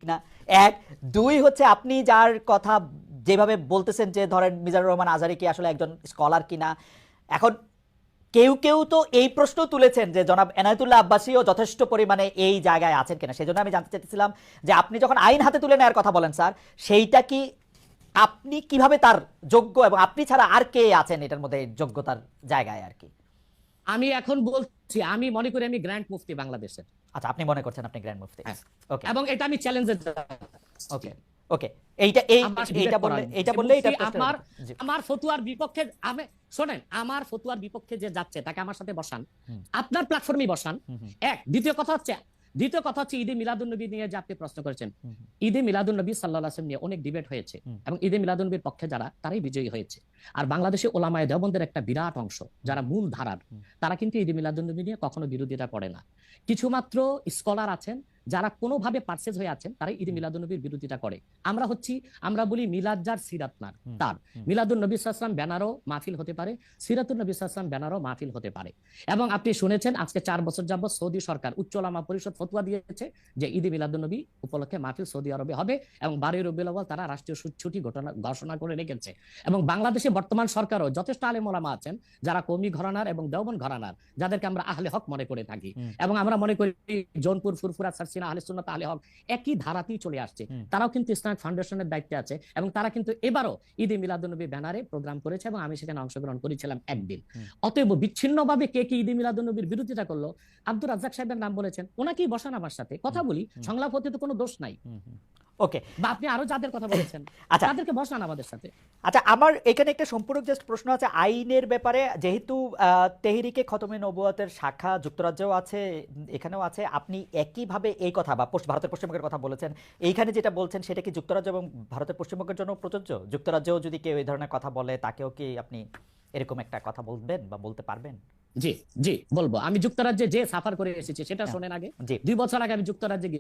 না। এক, দুই হচ্ছে আপনি যার কথা যেভাবে বলতেছেন যে ধরেন মিজানুর রহমান আজহারি কি আসলে একজন স্কলার কিনা, এখন কেউ কেউ তো এই প্রশ্ন তুলেছেন যে জনাব এনায়েতুল্লাহ আব্বাসীও যথেষ্ট পরিমাণে এই জায়গায় আছেন কিনা। সেজন্য আমি জানতে চাইতেছিলাম যে আপনি যখন আইন হাতে তুলে নেওয়ার কথা বলেন স্যার, সেইটা কি আপনি কিভাবে তার যোগ্য, এবং আপনি ছাড়া আর কে আছেন এটার মধ্যে যোগ্যতার জায়গায় আর কি? আমি এখন বলছি, আমি মনে করি আমি গ্র্যান্ড মুফতি বাংলাদেশের। আচ্ছা, আপনি মনে করছেন আপনি গ্র্যান্ড মুফতি? হ্যাঁ, ওকে এবং এটা আমি চ্যালেঞ্জে ওকে ওকে, এইটা এইটা বললে এটা বললে এটা আমার আমার ফতুয়ার বিপক্ষে আমি শোনেন, আমার ফতুয়ার বিপক্ষে যে যাচ্ছে তাকে আমার সাথে বসান, আপনার প্ল্যাটফর্মে বসান। এক, দ্বিতীয় কথা হচ্ছে ঈদে মিলাদুন্নবী নিয়ে যে আপনি প্রশ্ন করেছেন, ঈদে মিলাদুন্নবী সাল্লাল্লাহু আলাইহি ওয়াসাল্লাম নিয়ে অনেক ডিবেট হয়েছে এবং ঈদে মিলাদুন্নবীর পক্ষে যারা, তারাই বিজয়ী হয়েছে। আর বাংলাদেশে ওলামায়ে দেওবন্দের একটা বিরাট অংশ যারা মূল ধারার, তারা কিন্তু ঈদে মিলাদুন্নবী নিয়ে কখনো বিরোধিতা করে না। কিছু মাত্র স্কলার আছেন যারা কোনোভাবে পার্সেজ হয়ে আছেন, তারাই ঈদে মিলাদুন্নবীর বিরোধিতা করে। আমরা বলি মিলাদ যার সিরাত নার তার, মিলাদুন নবী সাল্লাল্লাহু আলাইহি ওয়াসাল্লাম ব্যানারও মাহফিল হতে পারে, সিরাতুন নবী সাল্লাল্লাহু আলাইহি ওয়াসাল্লাম ব্যানারও মাহফিল হতে পারে। এবং আপনি শুনেছেন আজকে 4 বছর যাবত সৌদি সরকার উচ্চ ওলামা পরিষদ ফতোয়া দিয়েছে যে ঈদে মিলাদুন্নবী উপলক্ষে মাহফিল সৌদি আরবে হবে এবং 12 রবিউল আউয়াল তারা রাষ্ট্রীয় ছুটি ঘোষণা করে রেখেছে। এবং বাংলাদেশে বর্তমান সরকারও যথেষ্ট আলেম ওলামা আছেন যারা কওমি ঘরানার এবং দেওবন্দ ঘরানার, যাদেরকে আমরা আহলে হক মনে করে থাকি। এবং আমরা মনে করি জৌনপুর, ফুরফুরা, সারসিনা, আহলে সুন্নাত, আহলে হক একই ধারাতেই চলে আসছে। তারাও কিন্তু ইসলামিক ফাউন্ডেশনের দায়িত্বে আছে এবং তারা কিন্তু এবারও ঈদে মিলাদুন্নবী ব্যানারে প্রোগ্রাম করেছে এবং আমি সেখানে অংশগ্রহণ করেছিলাম একদিন। অতএব বিচ্ছিন্নভাবে কে কি ঈদে মিলাদুন্নবীর বিরোধিতা করলো, আব্দুর রাজ্জাক সাহেবের নাম বলেছেন, ওনাকেই বসান আমার সাথে, কথা বলি, সংলাপ হতে তো কোনো দোষ নাই। ওকে, বা আপনি আরো যাদের কথা বলেছেন আচ্ছা তাদেরকে বসান আমাদের সাথে। আচ্ছা, আমার এখানে একটা সম্পূরক জাস্ট প্রশ্ন আছে আইনের ব্যাপারে। যেহেতু তেহরিকে খতমে নবুয়তের শাখা যুক্তরাজ্যেও আছে, এখানেও আছে, আপনি একইভাবে এই কথা বা ভারতের পশ্চিমবঙ্গের কথা বলেছেন, এইখানে যেটা বলছেন সেটা কি যুক্তরাজ্য এবং ভারতের পশ্চিমবঙ্গের জন্য প্রযোজ্য? যুক্তরাজ্যেও যদি কেউ এই ধরনের কথা বলে তাকেও কি আপনি এরকম একটা কথা বলবেন বা বলতে পারবেন? জি জি বলবো। আমি যুক্তরাজ্যে যে সাফার করে এসেছি সেটা হ্যাঁ, শোনেন আগে। জি 2 বছর আগে আমি যুক্তরাজ্যে